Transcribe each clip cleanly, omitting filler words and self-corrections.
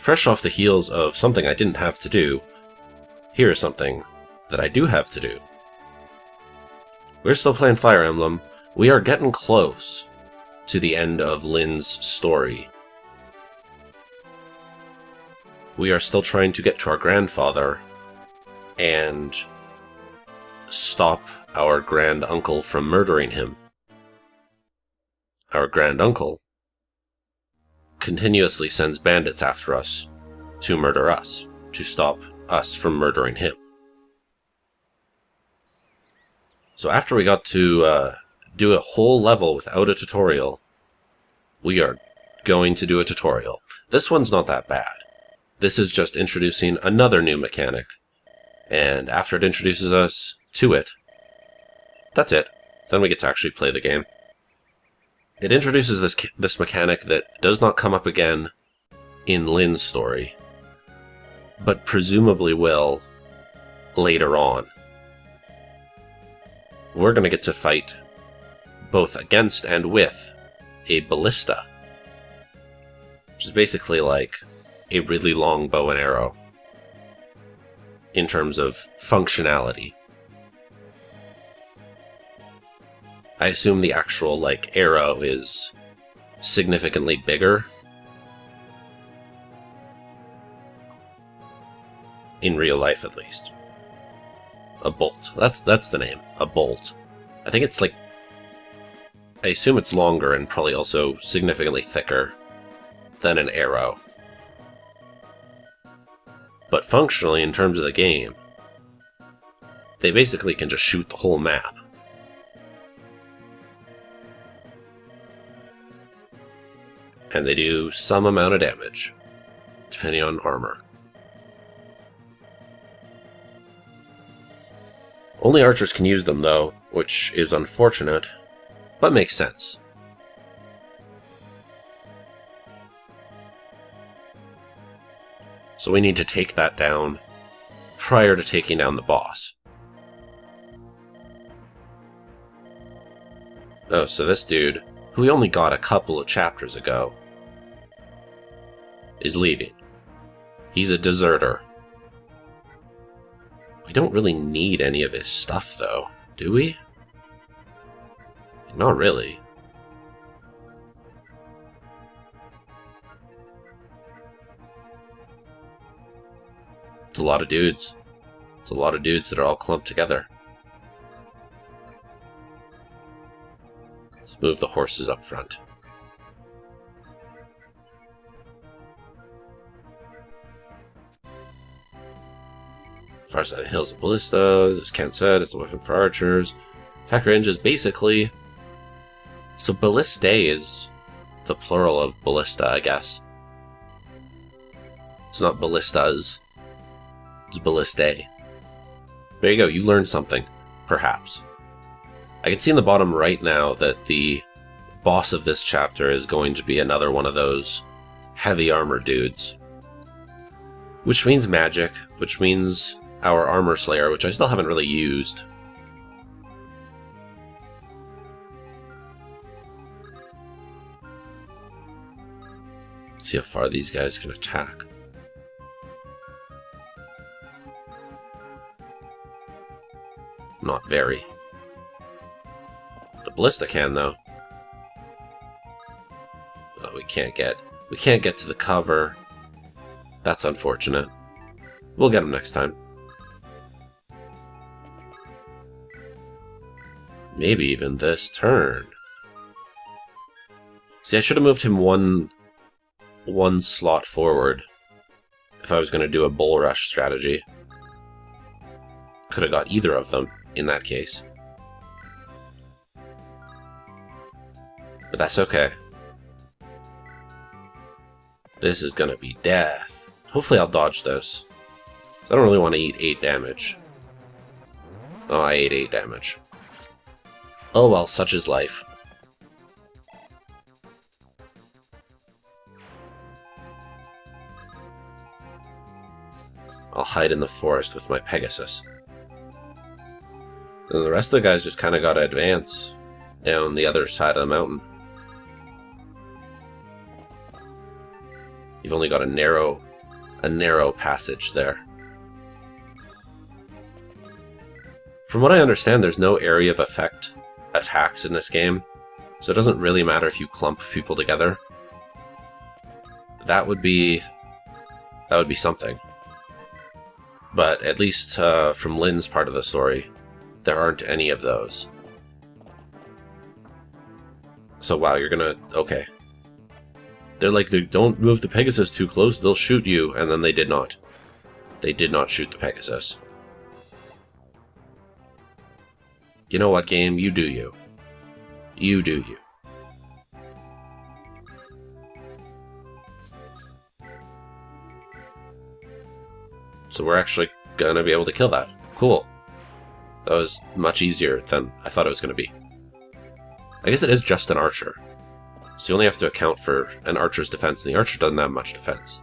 fresh off the heels of something I didn't have to do, here is something that I do have to do. We're still playing Fire Emblem. We are getting close to the end of Lynn's story. We are still trying to get to our grandfather and stop our grand uncle from murdering him. Our grand uncle continuously sends bandits after us to murder us, to stop us from murdering him. So after we got to do a whole level without a tutorial, we are going to do a tutorial. This one's not that bad. This is just introducing another new mechanic. And after it introduces us to it, that's it. Then we get to actually play the game. It introduces this mechanic that does not come up again in Lynn's story, but presumably will later on. We're going to get to fight both against and with a Ballista, which is basically like a really long bow and arrow in terms of functionality. I assume the actual, like, arrow is significantly bigger. In real life, at least. A bolt. That's the name. A bolt. I think it's like... I assume it's longer and probably also significantly thicker than an arrow. But functionally, in terms of the game, they basically can just shoot the whole map. And they do some amount of damage, depending on armor. Only archers can use them, though, which is unfortunate, but makes sense. So we need to take that down prior to taking down the boss. Oh, so this dude, who we only got a couple of chapters ago, is leaving. He's a deserter. We don't really need any of his stuff, though, do we? Not really. It's a lot of dudes. It's a lot of dudes that are all clumped together. Let's move the horses up front. Far side of the hills of Ballista, as Ken said, it's a weapon for archers. Attack range is basically... So Ballistae is the plural of ballista, I guess. It's not ballistas. It's Ballistae. There you go, you learned something. Perhaps. I can see in the bottom right now that the boss of this chapter is going to be another one of those heavy armor dudes. Which means magic, which means our armor slayer, which I still haven't really used. Let's see how far these guys can attack. Not very. The Ballista can, though. Oh, we can't get to the cover. That's unfortunate. We'll get him next time. Maybe even this turn. See, I should have moved him one slot forward if I was going to do a bull rush strategy. Could have got either of them in that case. But that's okay. This is going to be death. Hopefully I'll dodge this. I don't really want to eat 8 damage. Oh, I ate 8 damage. Oh well, such is life. I'll hide in the forest with my Pegasus. And the rest of the guys just kind of got to advance down the other side of the mountain. You've only got a narrow a narrow passage there. From what I understand, there's no area of effect attacks in this game, so it doesn't really matter if you clump people together. That would be something. But at least from Lynn's part of the story, there aren't any of those. So wow, you're gonna... okay. They're like, don't move the Pegasus too close, they'll shoot you, and then they did not. They did not shoot the Pegasus. You know what, game? You do you. You do you. So we're actually gonna be able to kill that. Cool. That was much easier than I thought it was gonna be. I guess it is just an archer. So you only have to account for an archer's defense, and the archer doesn't have much defense.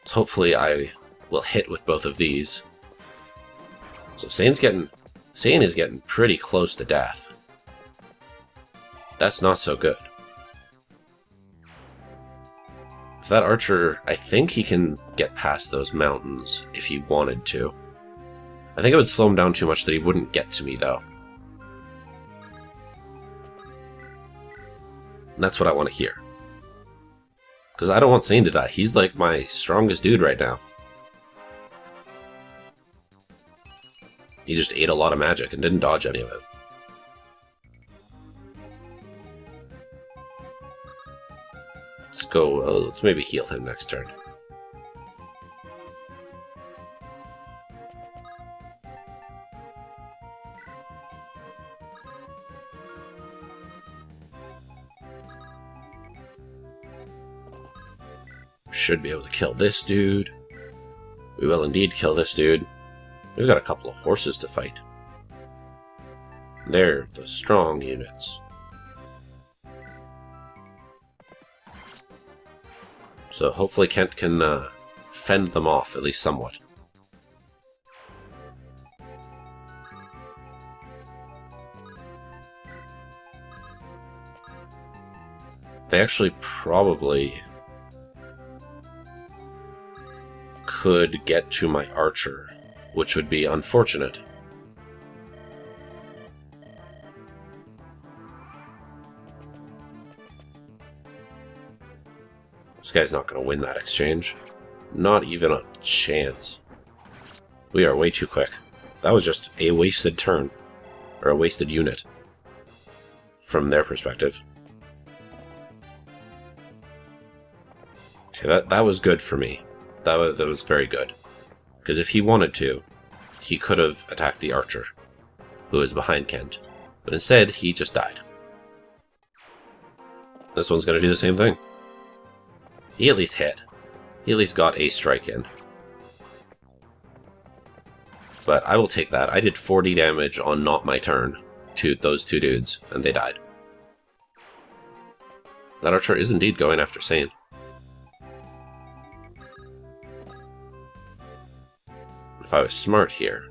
So hopefully I will hit with both of these. So Sane is getting pretty close to death. That's not so good. That archer, I think he can get past those mountains if he wanted to. I think it would slow him down too much that he wouldn't get to me, though. And that's what I want to hear. Because I don't want Sane to die. He's like my strongest dude right now. He just ate a lot of magic and didn't dodge any of it. Let's go, let's maybe heal him next turn. Should be able to kill this dude. We will indeed kill this dude. We've got a couple of horses to fight. They're the strong units. So hopefully Kent can fend them off, at least somewhat. They actually probably could get to my archer, which would be unfortunate. This guy's not going to win that exchange. Not even a chance. We are way too quick. That was just a wasted turn. Or a wasted unit. From their perspective. Okay, that was good for me. That was very good. Because if he wanted to, he could have attacked the archer, who is behind Kent. But instead, he just died. This one's going to do the same thing. He at least hit. He at least got a strike in. But I will take that. I did 40 damage on not my turn to those two dudes, and they died. That archer is indeed going after Sane. If I was smart here,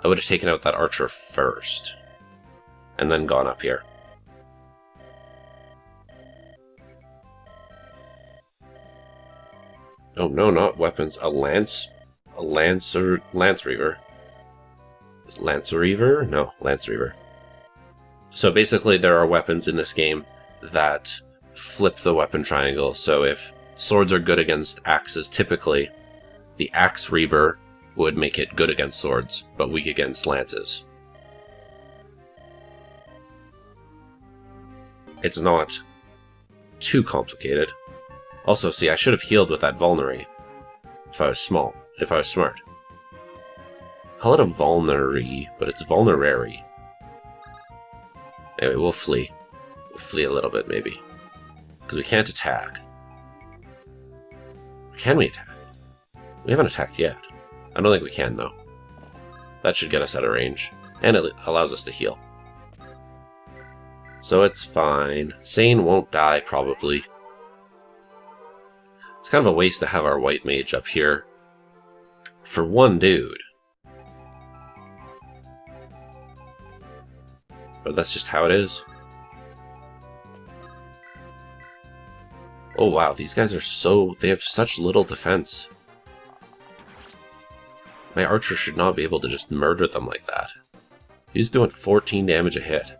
I would have taken out that archer first, and then gone up here. Oh no, not weapons. A lance reaver. Lancer reaver? No, lance reaver. So basically there are weapons in this game that flip the weapon triangle. So if swords are good against axes, typically the axe reaver would make it good against swords, but weak against lances. It's not too complicated. Also, see, I should have healed with that vulnerary. If I was smart. Call it a vulnerary, but it's vulnerary. Anyway, we'll flee. We'll flee a little bit, maybe. Because we can't attack. Can we attack? We haven't attacked yet. I don't think we can, though. That should get us out of range. And it allows us to heal. So it's fine. Sane won't die, probably. It's kind of a waste to have our white mage up here for one dude. But that's just how it is. Oh wow, these guys are they have such little defense. My archer should not be able to just murder them like that. He's doing 14 damage a hit.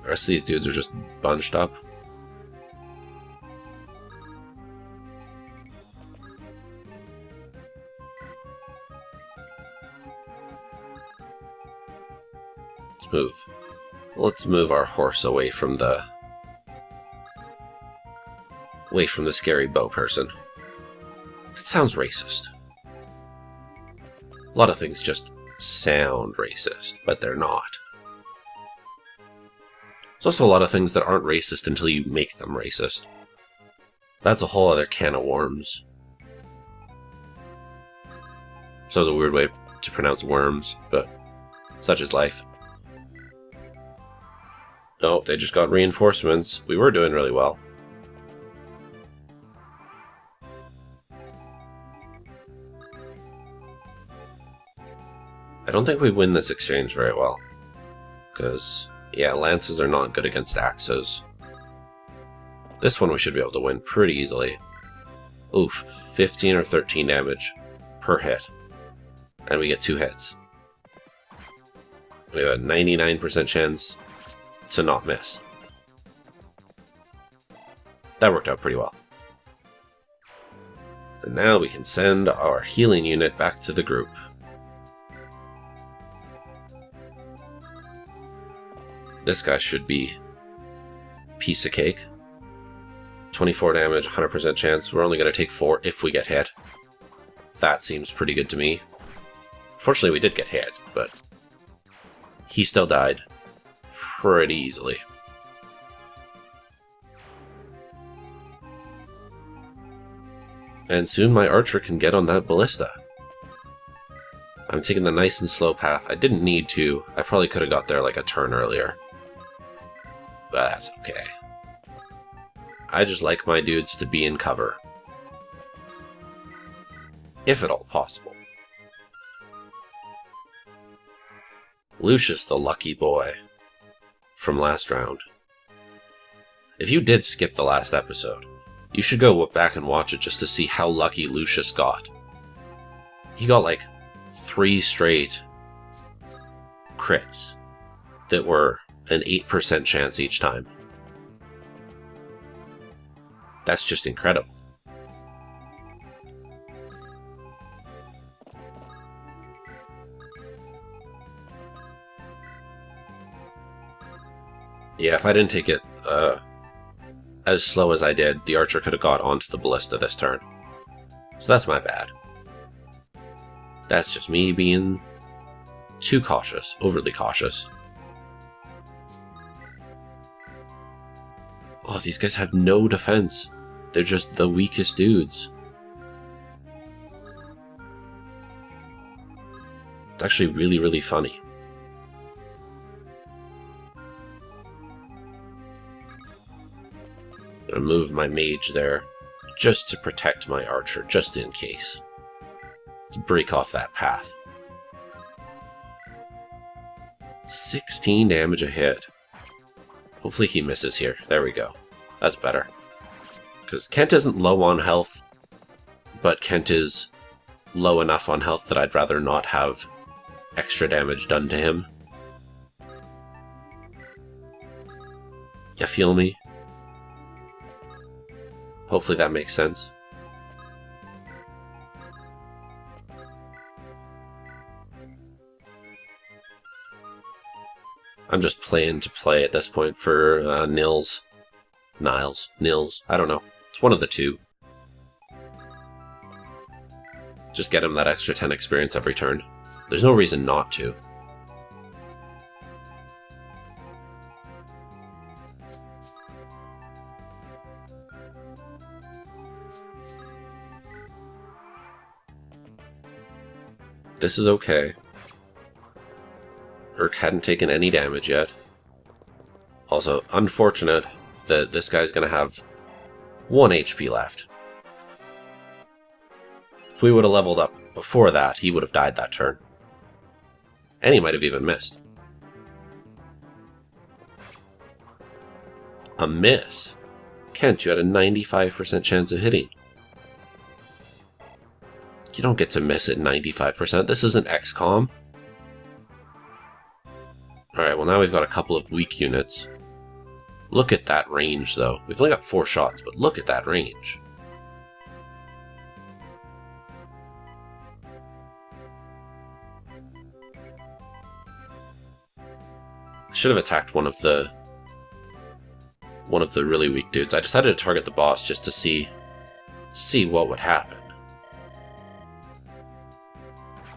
The rest of these dudes are just bunched up. Let's move our horse away from the scary bow person. That sounds racist. A lot of things just sound racist, but they're not. There's also a lot of things that aren't racist until you make them racist. That's a whole other can of worms. So it's a weird way to pronounce worms, but such is life. Oh, they just got reinforcements. We were doing really well. I don't think we win this exchange very well. Because, yeah, lances are not good against axes. This one we should be able to win pretty easily. Oof, 15 or 13 damage per hit. And we get 2 hits. We have a 99% chance to not miss. That worked out pretty well. And now we can send our healing unit back to the group. This guy should be piece of cake. 24 damage, 100% chance. We're only going to take 4 if we get hit. That seems pretty good to me. Fortunately, we did get hit, but he still died pretty easily. And soon my archer can get on that ballista. I'm taking the nice and slow path. I didn't need to. I probably could have got there like a turn earlier. But that's okay. I just like my dudes to be in cover. If at all possible. Lucius the lucky boy from last round. If you did skip the last episode, you should go back and watch it just to see how lucky Lucius got. He got like 3 straight crits that were an 8% chance each time. That's just incredible. Yeah, if I didn't take it as slow as I did, the archer could have got onto the ballista this turn. So that's my bad. That's just me being too cautious, overly cautious. Oh, these guys have no defense. They're just the weakest dudes. It's actually really, really funny. I'm gonna move my mage there just to protect my archer, just in case. Let's break off that path. 16 damage a hit. Hopefully he misses here. There we go. That's better. Because Kent isn't low on health, but Kent is low enough on health that I'd rather not have extra damage done to him. You feel me? Hopefully that makes sense. I'm just playing to play at this point for Nils. I don't know. It's one of the two. Just get him that extra 10 experience every turn. There's no reason not to. This is okay. Urk hadn't taken any damage yet. Also, unfortunate that this guy's going to have 1 HP left. If we would have leveled up before that, he would have died that turn. And he might have even missed. A miss. Kent, you had a 95% chance of hitting. You don't get to miss at 95%. This isn't XCOM. Alright, well now we've got a couple of weak units. Look at that range, though. We've only got 4 shots, but look at that range. I should have attacked one of the really weak dudes. I decided to target the boss just to see what would happen.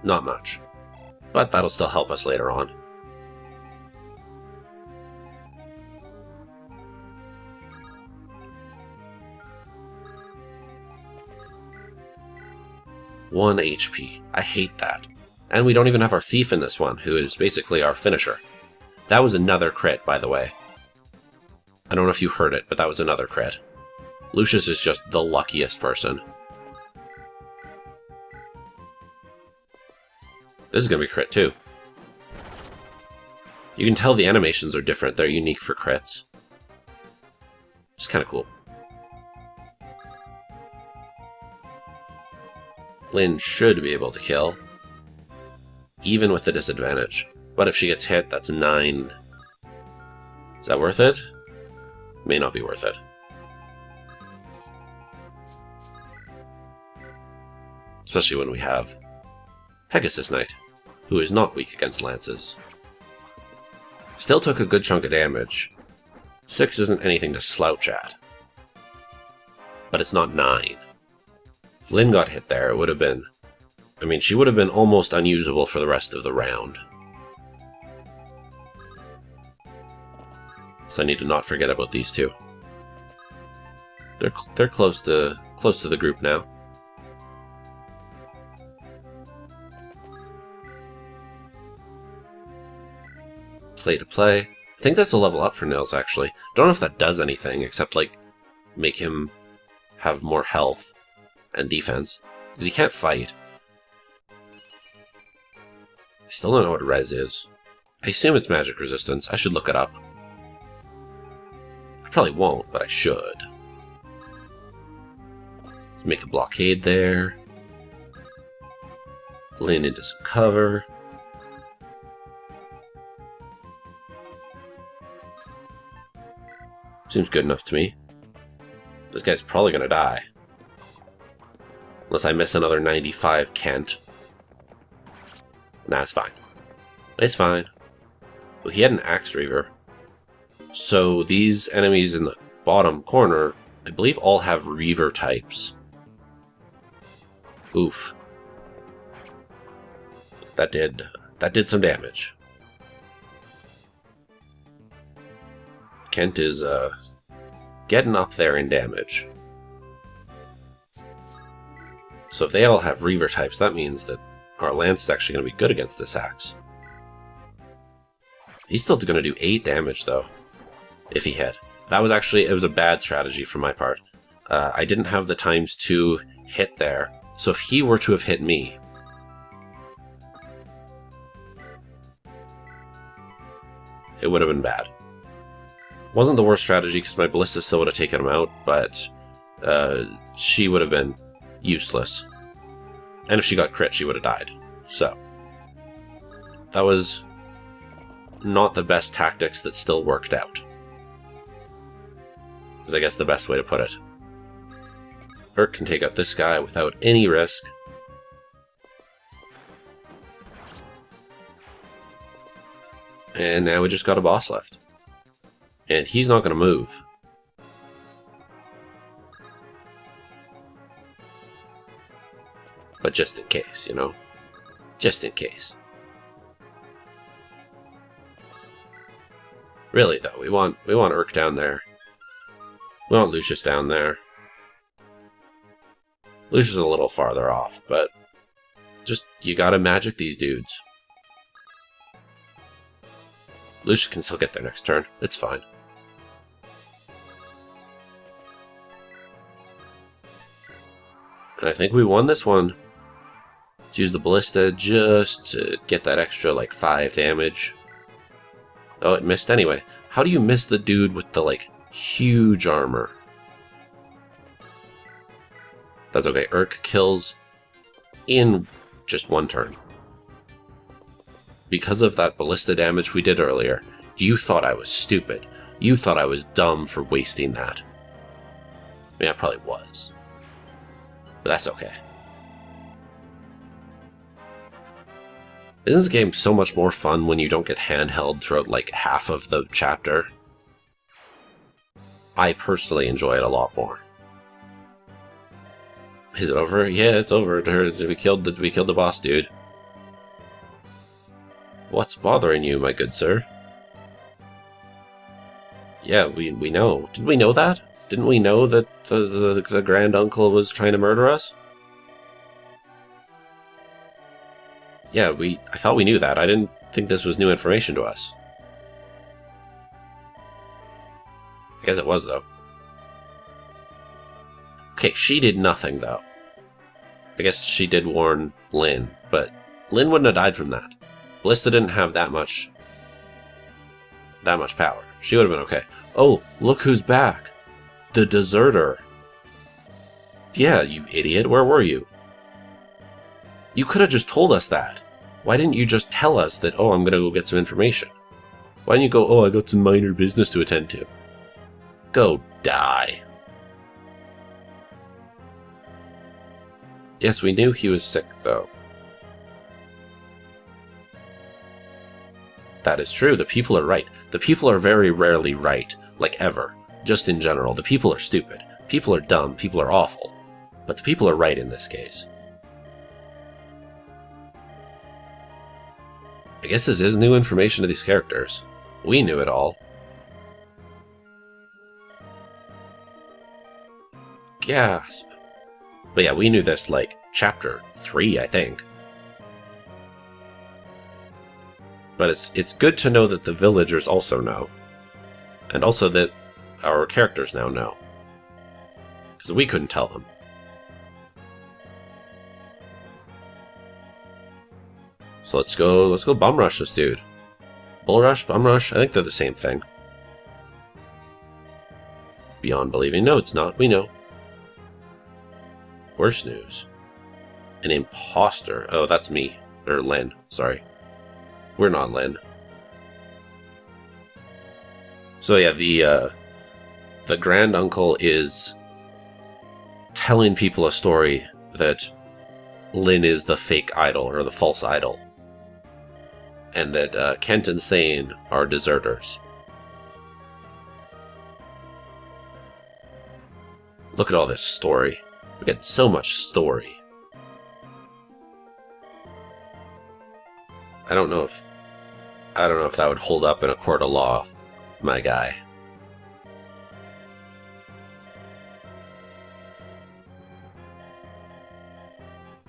Not much, but that'll still help us later on. One HP. I hate that. And we don't even have our thief in this one, who is basically our finisher. That was another crit, by the way. I don't know if you heard it, but that was another crit. Lucius is just the luckiest person. This is going to be crit too. You can tell the animations are different. They're unique for crits. It's kind of cool. Lynn should be able to kill, even with the disadvantage. But if she gets hit, that's 9. Is that worth it? May not be worth it. Especially when we have Pegasus Knight, who is not weak against lances. Still took a good chunk of damage. 6 isn't anything to slouch at. But it's not 9. If Lynn got hit there, it would have been... I mean, she would have been almost unusable for the rest of the round. So I need to not forget about these two. They're close to the group now. Play to play. I think that's a level up for Nils, actually. Don't know if that does anything, except, like, make him have more health and defense. Because he can't fight. I still don't know what res is. I assume it's magic resistance. I should look it up. I probably won't, but I should. Let's make a blockade there. Lean into some cover. Seems good enough to me. This guy's probably gonna die. Unless I miss another 95 Kent. Nah, it's fine. It's fine. Well, he had an Axe Reaver. So these enemies in the bottom corner, I believe all have Reaver types. Oof. That did some damage. Kent is getting up there in damage. So if they all have Reaver types, that means that our lance is actually going to be good against this axe. He's still going to do 8 damage, though, if he hit. That was actually, it was a bad strategy from my part. I didn't have the ×2 hit there, so if he were to have hit me, it would have been bad. Wasn't the worst strategy, because my Ballista still would have taken him out, but she would have been useless. And if she got crit, she would have died. So, that was not the best tactics that still worked out. Is I guess the best way to put it. Urk can take out this guy without any risk. And now we just got a boss left. And he's not going to move. But just in case, you know? Just in case. Really, though, we want Urk down there. We want Lucius down there. Lucius is a little farther off, but just, you gotta magic these dudes. Lucius can still get there next turn. It's fine. And I think we won this one. Let's use the Ballista just to get that extra, like, 5 damage. Oh, it missed anyway. How do you miss the dude with the, like, huge armor? That's okay. Urk kills in just 1 turn. Because of that Ballista damage we did earlier, you thought I was stupid. You thought I was dumb for wasting that. I mean, I probably was. But that's okay. Isn't this game so much more fun when you don't get handheld throughout like half of the chapter? I personally enjoy it a lot more. Is it over? Yeah, it's over. We killed the boss dude. What's bothering you, my good sir? Yeah, we know. Did we know that? Didn't we know that the grand uncle was trying to murder us? Yeah, I thought we knew that. I didn't think this was new information to us. I guess it was, though. Okay, she did nothing, though. I guess she did warn Lynn, but Lynn wouldn't have died from that. Ballista didn't have that much power. She would have been okay. Oh, look who's back. The deserter. Yeah, you idiot. Where were you? You could have just told us that. Why didn't you just tell us that, oh, I'm going to go get some information? Why didn't you go, oh, I got some minor business to attend to? Go die. Yes, we knew he was sick, though. That is true. The people are right. The people are very rarely right, like ever. Just in general. The people are stupid. People are dumb. People are awful. But the people are right in this case. I guess this is new information to these characters. We knew it all. Gasp. But yeah, we knew this, like, chapter 3, I think. But it's good to know that the villagers also know. And also that our characters now know. Because we couldn't tell them. So let's go bum rush this dude. Bull rush, bum rush, I think they're the same thing. Beyond believing. No, it's not. We know. Worse news. An imposter. Oh, that's me. Or Lynn. Sorry. We're not Lynn. So yeah, the grand uncle is telling people a story that Lynn is the fake idol, or the false idol. And that Kent and Sane are deserters. Look at all this story. We get so much story. I don't know if that would hold up in a court of law, my guy.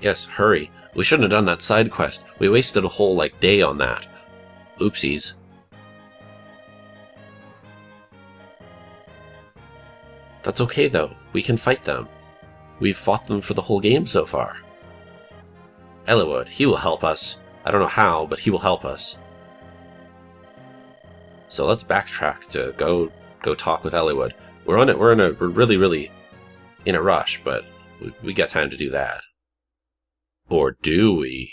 Yes, hurry. We shouldn't have done that side quest. We wasted a whole, like, day on that. Oopsies. That's okay, though. We can fight them. We've fought them for the whole game so far. Eliwood, he will help us. I don't know how, but he will help us. So let's backtrack to go talk with Eliwood. We're really in a rush, but we got time to do that. Or do we?